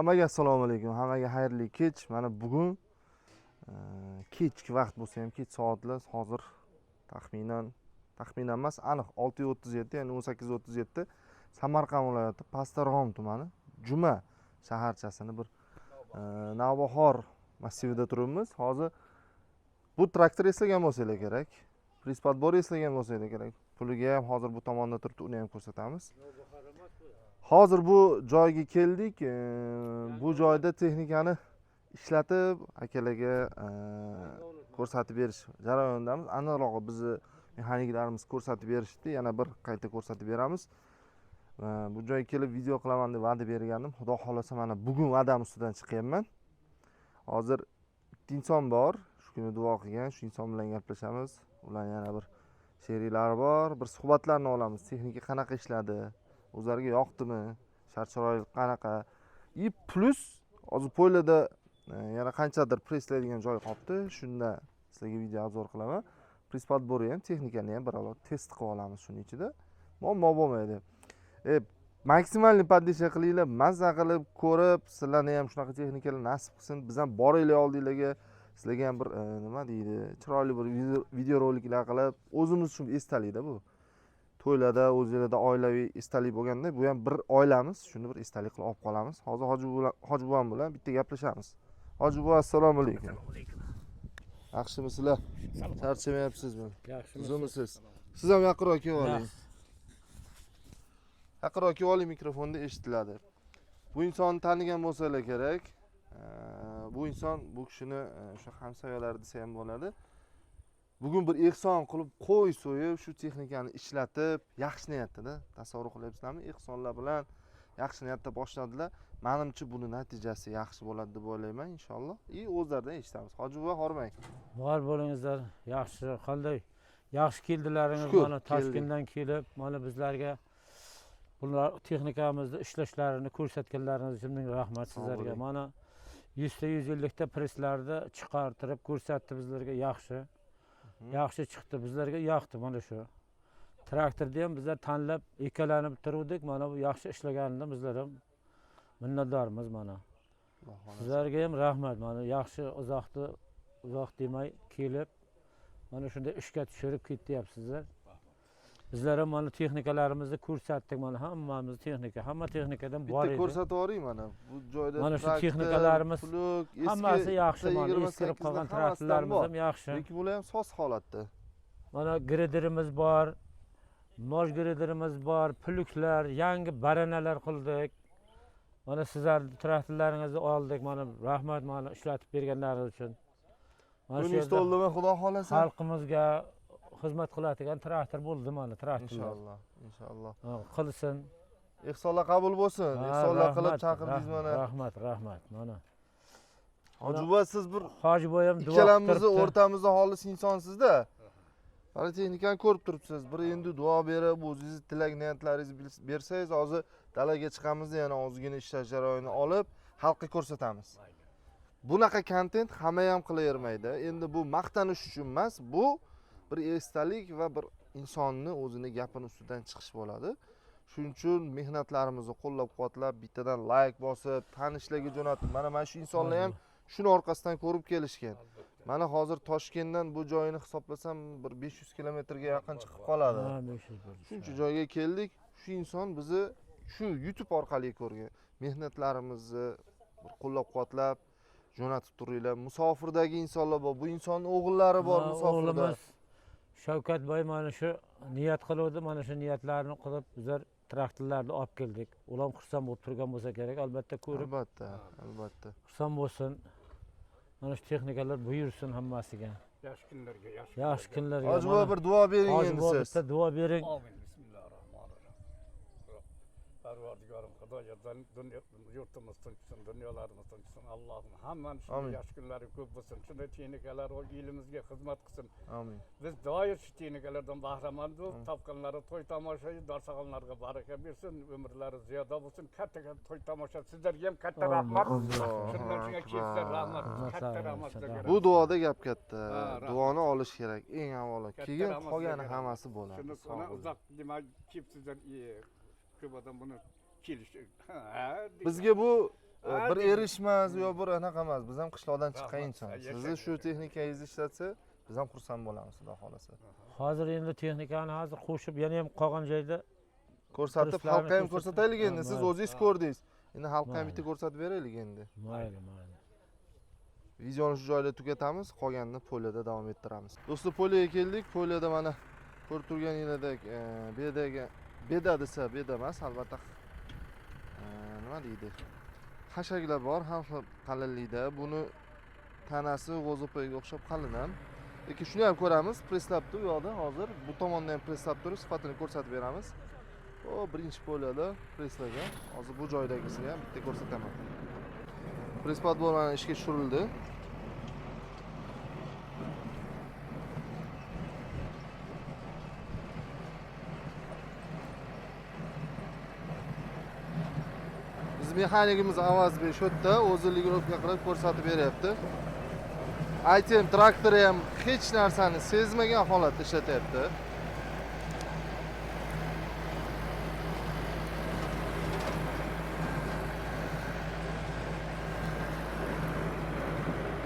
Hammaga assalomu alaykum. Hammaga xayrli kech. Mana bugun kechki vaqt bo'lsa ham kech soatlar hozir taxminan emas, aniq 6:37, ya'ni 18:37 Samarqand viloyati Pastarg'om tumani Juma shaharchasini bir Navbahor massivida turibmiz. Hozir bu traktor eslagan bo'lsa kerak. Prispadbor eslagan bo'lsa kerak. Puliga ham hozir bu tomonda turibdi, uni ham ko'rsatamiz. Hozir bu joyga keldik. Bu joyda texnikani ishlatib akalarga ko'rsatib berish jarayonidamiz. Aniqrog'i bizni mexaniklarimiz ko'rsatib berishdi. Yana bir qayta ko'rsatib beramiz. Bu joyga kelib video qilaman deb va'da bergandim. Xudo xolasa mana bugun va'dam ustidan chiqyapman. Hozir bitta inson bor, shu kuni duo qilgan, shu inson bilan gaplashamiz. Ular yana bir sheriklari bor, bir suhbatlarni olamiz. Texnika qanaqa ishladi? O'zlariga yoqdimi? Shart-sharoit qanaqa? Plus hozir poylada yana qanchadir preslaydigan joy qolibdi. Shunda sizlarga video obzor qilaman. Prispadbori ham, texnikani ham biralo test qilib olamiz shuning ichida. Muammo bo'lmaydi. Maksimalni poddesha qilinglar, mazza qilib ko'rib, sizlarni ham shunaqa texnikalar nasib qilsin. Biz ham boringlar oldinglarga. Sizlarga ham bir nima deydi, chiroyli bir video roliklar qilib, o'zimiz uchun esdalikda bu. To'ylarda, o'zingizda oilaviy esdalik bo'lganda, bu ham bir oilamiz, shuni bir esdalik qilib olib qolamiz. Hozir Hoji buvam bilan bitta gaplashamiz. Hoji buva, assalomu alaykum. Yaxshimisizlar? Charchamayapsizmi? Yaxshimisiz? Siz ham yaqinroq kelib oling. Yaqinroq kelib oling, mikrofonda eshitiladi. Bu insonni tanigan bo'lsalar kerak. Bu inson bu kishini o'sha hamsoyalar desa ham bo'ladi. Bugun bir ehson qilib qo'y so'yib, shu texnikani ishlatib, yaxshi niyatda, tasavvur qilyapsizlarmi? Ehsonlar bilan yaxshi niyatda boshladilar. Menimcha buni natijasi yaxshi bo'ladi deb o'ylayman, inshaalloh. O'zlaridan eshitamiz. Hoji buva, hormang. Bor bo'lingizlar. Yaxshi, qanday? Yaxshi keldilaringiz, mana Toshkentdan kelib, mana bizlarga bular texnikamizni ishlashlarini ko'rsatganlaringiz uchun ming rahmat sizlarga. Mana 100 ta preslarni chiqartirib ko'rsatdi bizlarga, yaxshi. Yaxshi chiqdi, bizlarga yoqdi mana shu. Traktorda ham bizlar tanlab, ikkalanib turdik. Mana bu yaxshi ishlaganidan bizlar ham minnatdormiz mana. Sizlarga ham rahmat. Mana yaxshi uzoq demay kelib, mana shunday ishga tushirib ketyapsizlar. Bizlar ham mana texnikalarimizni ko'rsatdik. Mana hammamiz hamma texnikadan bor edi. Bitta ko'rsatib yuboring mana. Bu joyda mana shu texnikalarimiz hammasi yaxshi. Mana eskirib qolgan traktorlarimiz ham yaxshi. Lekin bular ham soz holatda. Mana grederimiz bor, moj grederimiz bor, pluklar, yangi baranalar qildik. Mana sizlar traktorlaringizni oldik. Mana rahmat mana ishlatib berganlaringiz uchun. Mana shu yerda xudo xolasa xalqimizga xizmat qiladigan traktor bo'ldi mana traktorlar. Inshaalloh. Qilsin. Ehsonlar qabul bo'lsin. Ehsonlar qilib chaqirdingiz mana. Rahmat. Mana. Hoji buva, siz bir Hoji buva ham duo ikkalamizni o'rtamizda xolis insonsizda. Mana texnikani ko'rib turibsiz. Bir endi duo berib, o'zingiz tilak niyatlaringizni bersangiz, hozir dalaga chiqamizda yana ozgina ishlash jarayonini olib, xalqqa ko'rsatamiz. Bunaqa kontent hamma ham qilavermaydi. Endi bu maqtanish uchun emas, bu bir esdalik va bir insonni o'zini gapini ustidan chiqish bo'ladi. Shuning uchun mehnatlarimizni qo'llab-quvvatlab, bittadan like bosib, tanishlarga jo'natib, mana shu insonlar ham shuni orqasidan ko'rib kelishgan. Mana hozir Toshkentdan bu joyini hisoblasam bir 500 kilometrga yaqin chiqib qoladi. Shuncha joyga keldik. Shu inson bizni shu YouTube orqali ko'rgan. Mehnatlarimizni bir qo'llab-quvvatlab jo'natib turinglar. Musofirdagi insonlar bor. Bu insonning o'g'illari bor musofirda. Shavkat boy mana shu niyat qiluvdi, mana shu niyatlarni qilib bizlar traktorlarni olib keldik. Ular xursand bo'lib turgan bo'lsa kerak, albatta ko'rib. Albatta. Xursand bo'lsin. Mana shu texnikalar buyursin hammasiga. Yaxshi kunlarga. Hoji buva, bir duo bering endi siz. Bitta duo bering. Amin. Bismillahirrahmanirrahim. Parvardigorim Xudoydan yurtimiz tinchsin, dunyolarimiz tinchsin. Allohim hammani shu yaxshi kunlari ko'p bo'lsin. Shunday texnikalar elimizga xizmat qilsin. Amin. Biz doim shu texnikalardan bahramand bo'lib, topganlari to'y tomosha, darsxonalarga baraka bersin, umrlari ziyoda bo'lsin. Katta to'y tomosha sizlarga ham katta rahmat. Shundan shunga kelsizlar, rahmat, katta rahmat sizlarga. Bu duoda gap katta. Duoni olish kerak eng avvalo. Keyin qolgani hammasi bo'ladi. Shunda sonra uzoq demak, kelibsizlar, ko'p odam buni kelish. Bizga bu bir erishmas yo bir anaqa emas. Biz ham qishloqdan chiqqan Rahmat. insonmiz. Yashang. Sizni shu texnikangizni ishlatsa, biz ham xursand bo'lamiz, xudo xolasa. Hozir endi texnikani qo'shib yana ham qolgan joyda Ko'rsatib, Turistlarni xalqqa ham ko'rsatib- ko'rsataylik endi. Siz mayli. o'zingiz ko'rdingiz. Endi xalqqa ham Mayli. bitta ko'rsatib beraylik endi. mayli. Videoni shu joyda tugatamiz, qolganini poliyada davom ettiramiz. Do'stlar, poliyaga keldik. Poliyada mana ko'rib turganingizdek, beda desa, beda emas, albatta. Nima deydi? Hashaklar bor, har xil qalinlikda. Buni tanasi g'o'zapoyaga o'xshab qalin ham. Lekin shuni ham ko'ramiz, preslabdi u yoqda hozir. Bu tomonda ham preslab turib, sifatini ko'rsatib beramiz. O, birinchi poliyada preslagan. Hozir bu joydagisini ham bitta ko'rsataman. Prespat bo'lmani ishga tushirildi. Biz mexanikimiz Avazbek shu yerda o'zi ligirovka qilib ko'rsatib beryapti. Aytayim, traktori ham hech narsani sezmagan holatda ishlatyapti.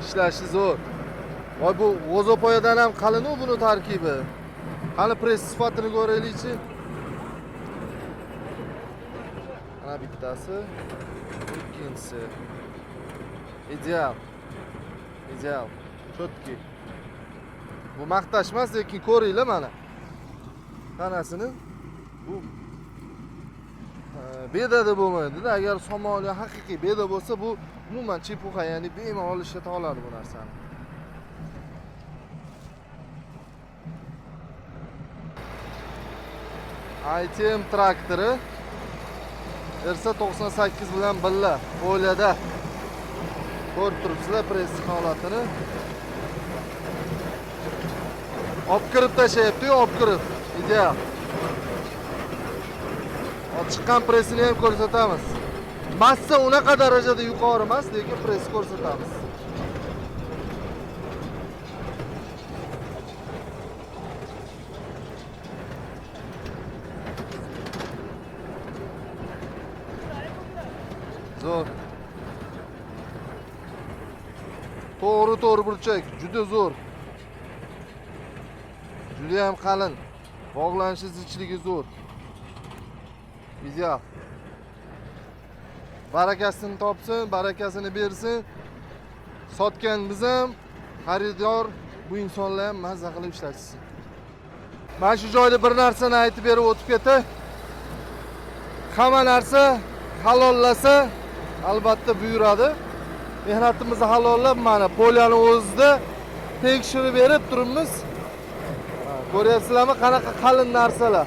Ishlashi zo'r. Voy, bu g'o'zapoyadan ham qalin buni tarkibi. Qani press sifatini ko'raylikchi. Ana bittasi, ikkinchisi. Ideal. Ideal. Chotki. Bu maqtash emas, lekin ko'ringlar mana. Tanasini bu bedada bo'lmaydi. Agar Somaliya haqiqiy beda bo'lsa, bu umuman chepuxa, ya'ni bemalol ishlata oladi bu narsani. ITM traktori Ersa 98 bilan birga poliyada ko'rib turibsizlar press holatini. Olib kirib tashlayapti, olib kirib. Ideal. Chiqqan pressini ham ko'rsatamiz. Massa unaqa darajada yuqori emas, lekin press ko'rsatamiz. Zo'r. To'g'ri burchak, juda zo'r. Juda ham qalin. Bog'lanishi zichligi zo'r. Ideal. Barakasini topsin, barakasini bersin. Sotgan biz ham, xaridor bu insonlar ham mazza qilib ishlatsin. Men shu joyda bir narsani aytib berib o'tib ketay. Hamma narsa halollasa, albatta buyuradi. Mehnatimizni halollab, mana poliyani o'zida tekshirib berib turibmiz. Ko'ryapsizlarmi, qanaqa qalin narsalar.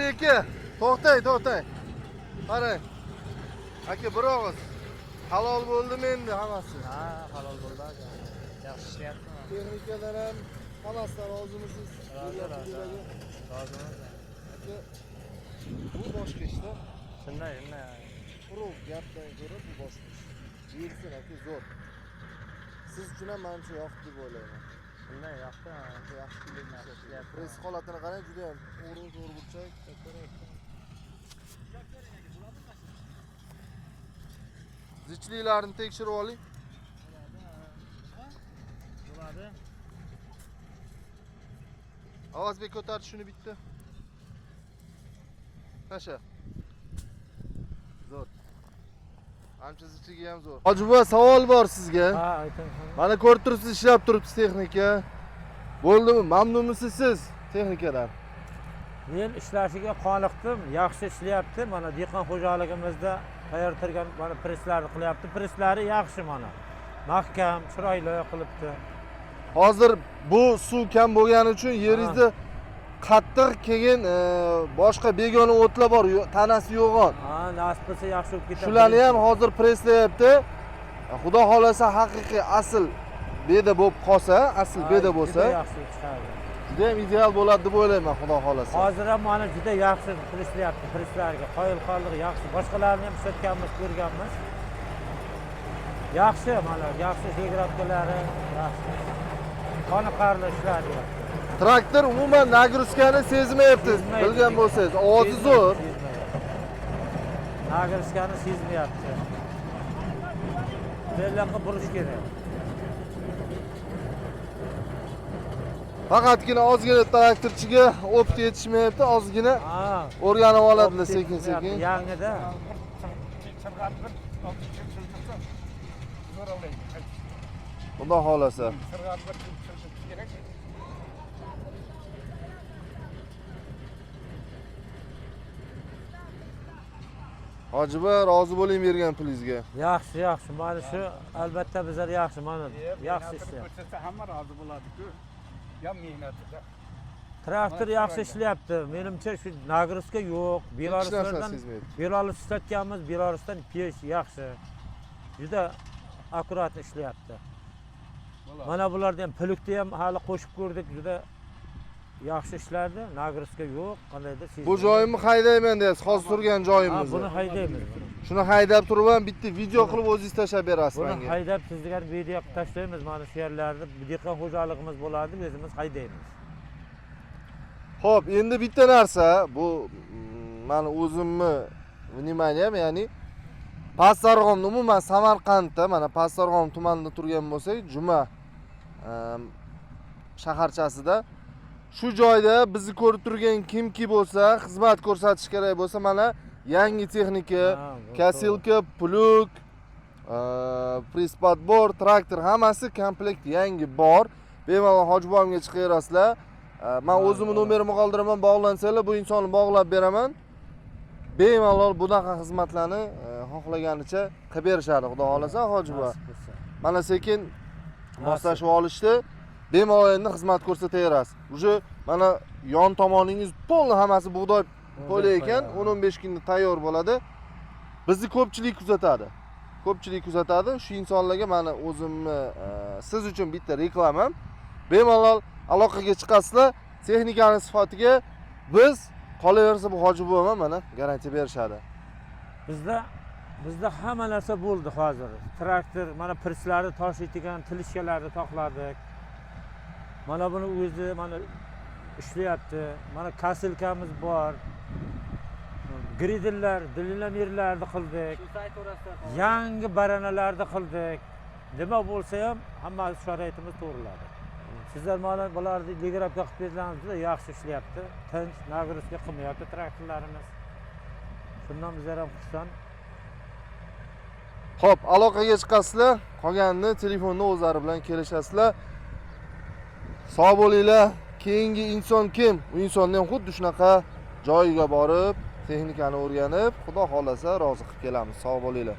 Aka, to'xtang. Qarang. Aka, bir og'iz. Halol bo'ldimi endi hammasi? Ha, halol bo'ldi aka. Yaxshi ishlayaptimi? Texnikadan ham hammasidan rozimisiz? Rozimiz. Aka, bu boshqa ishda. Shunday. Quruq gapdan ko'ra bu boshqa ish. Buyursin aka, zo'r. Siz uchun ham menimcha yoqdi deb o'ylayman. Shunday yoqdi. Yaxshi ishlayapti. press holatini qarang, juda ham to'g'ri burchak. Zichliklarini tekshirib oling. Bo'ladi. Avazbek ko'tardi shuni bitta. Tasha. Zo'r. Ancha zichligi ham zo'r. Hojibuva, savol bor sizga. Ha, ayting. Mana ko'rib turibsiz, ishlab turibsiz texnika. Bo'ldimi? Mamnunmisiz siz texnikadan? Men ishlashiga qoniqdim, yaxshi ishlayapti. Mana dehqon xo'jaligimizda tayyortirgan mana presslarni qilyapti. Presslari yaxshi mana. Mahkam, chiroyli qilibdi. Hozir bu suv kam bo'lgani uchun yeringizda qattiq, keyin boshqa begona o'tlar bor, tanasi yo'g'on. Ha, nasib bo'lsa yaxshi bo'lib ketadi. Shularni ham hozir presslayapti. Xudo xolasa haqiqiy asl beda bo'lib qolsa, asl beda bo'lsa, juda yaxshi chiqadi. juda ham ideal bo'ladi deb o'ylayman, xudo xolasa. Hozir ham mana juda yaxshi presslayapti, presslarga qoyil qoldig'i yaxshi. Boshqalarni ham ishlatganmiz, ko'rganmiz. Yaxshi, mana yaxshi shegirobkalari, yaxshi. Qoniqarli ishlayapti. Traktor umuman nagruzkani sezmayapti. Bilgan bo'lsangiz, ovozi zo'r. nagirskani sezmayapti. Bellanqa burish kerak. Faqatgina ozgina traktorchiga opti yetishmayapti, ozgina Ha, o'rganib oladilar sekin-sekin. Yangida. Sirg'atib, chirg'atib, zo'r olaydi. Xudo xolasa. Sirg'atib kerak. Hojiba, rozi bo'ling bergan pulingizga. Yaxshi, yaxshi. Mana shu albatta bizlar yaxshi, mana yaxshi ishlayapti. Ko'rsatsa hamma rozi bo'ladi-ku. Ya mehnatida. Traktor yaxshi ishlayapti. Menimcha shu nagirska yo'q. Belaruslardan sezmayapti. Belarus ishlatganmiz, Belarusdan pesh yaxshi. Juda akkuratni ishlayapti. Mana bularda ham pulukni ham hali qo'shib ko'rdik, juda yaxshi ishlardi. Nagirska yo'q, qandaydir Bu joyimni haydayman deysiz, hozir turgan Ha, joyimizni. buni haydaymiz. Shuni haydab turib ham bitta video qilib o'zingiz tashab berasiz Buni menga. haydab sizga video qilib tashlaymiz. Mana shu yerlarda dehqon xo'jaligimiz bo'ladi, o'zimiz haydaymiz. Xo'p, endi bitta narsa, bu meni o'zimni vnimaniyam, ya'ni Pastdarg'omda, umuman Samarqandda, mana Pastdarg'om tumanida turgan bo'lsak, Juma shaharchasida shu joyda bizni ko'rib turgan kimki bo'lsa, xizmat ko'rsatish kerak bo'lsa, mana yangi texnika, kasilka, plug, prispodbor, traktor hammasi komplekt yangi bor. Bemalol Hojibomga chiqaverasizlar. Men o'zimning nomerimni qoldiraman, bog'lansanglar bu insonni bog'lab beraman. Bemalol bunaqa xizmatlarni xohlaganicha qilib berishadi, xudo xolasa Hojiba. Mana sekin moslashib olishdi. Bemalol endi xizmat ko'rsataverasiz. Uje mana yon tomoningiz to'liq hammasi bug'doy poli ekan, 10-15 kunda tayyor bo'ladi. Bizni ko'pchilik kuzatadi. Ko'pchilik kuzatadi. Shu insonlarga mana o'zimni siz uchun bitta reklamam. Bemalol aloqaga chiqasizlar, texnikaning sifatiga biz qolaversa bu Hojibo'm mana garantiya berishadi. Bizda hamma narsa bo'ldi hozir. Traktor, mana pirchlarni toshiydigan tilishkalarni toqladik. Mana buni o'zi mana ishlayapti. Mana kasilkamiz bor. Griderlar, dillamerlarni qildik. Yangi baranalarni qildik. Nima bo'lsa ham hamma sharoitimiz to'g'riladi. Sizlar mana bularni telegrafga qilib bersangiz, yaxshi ishlayapti. Tinch, nagirska qilmayapti traktorlarimiz. Shundan bizlar ham xursand. Xo'p, aloqaga chiqasizlar, qolganini telefonda o'zlari bilan kelishasizlar. Sog' bo'linglar. Keyingi inson kim? U insonni ham xuddi shunaqa joyiga borib, texnikani o'rganib, xudo xolasa rozi qilib kelamiz. Sog' bo'linglar.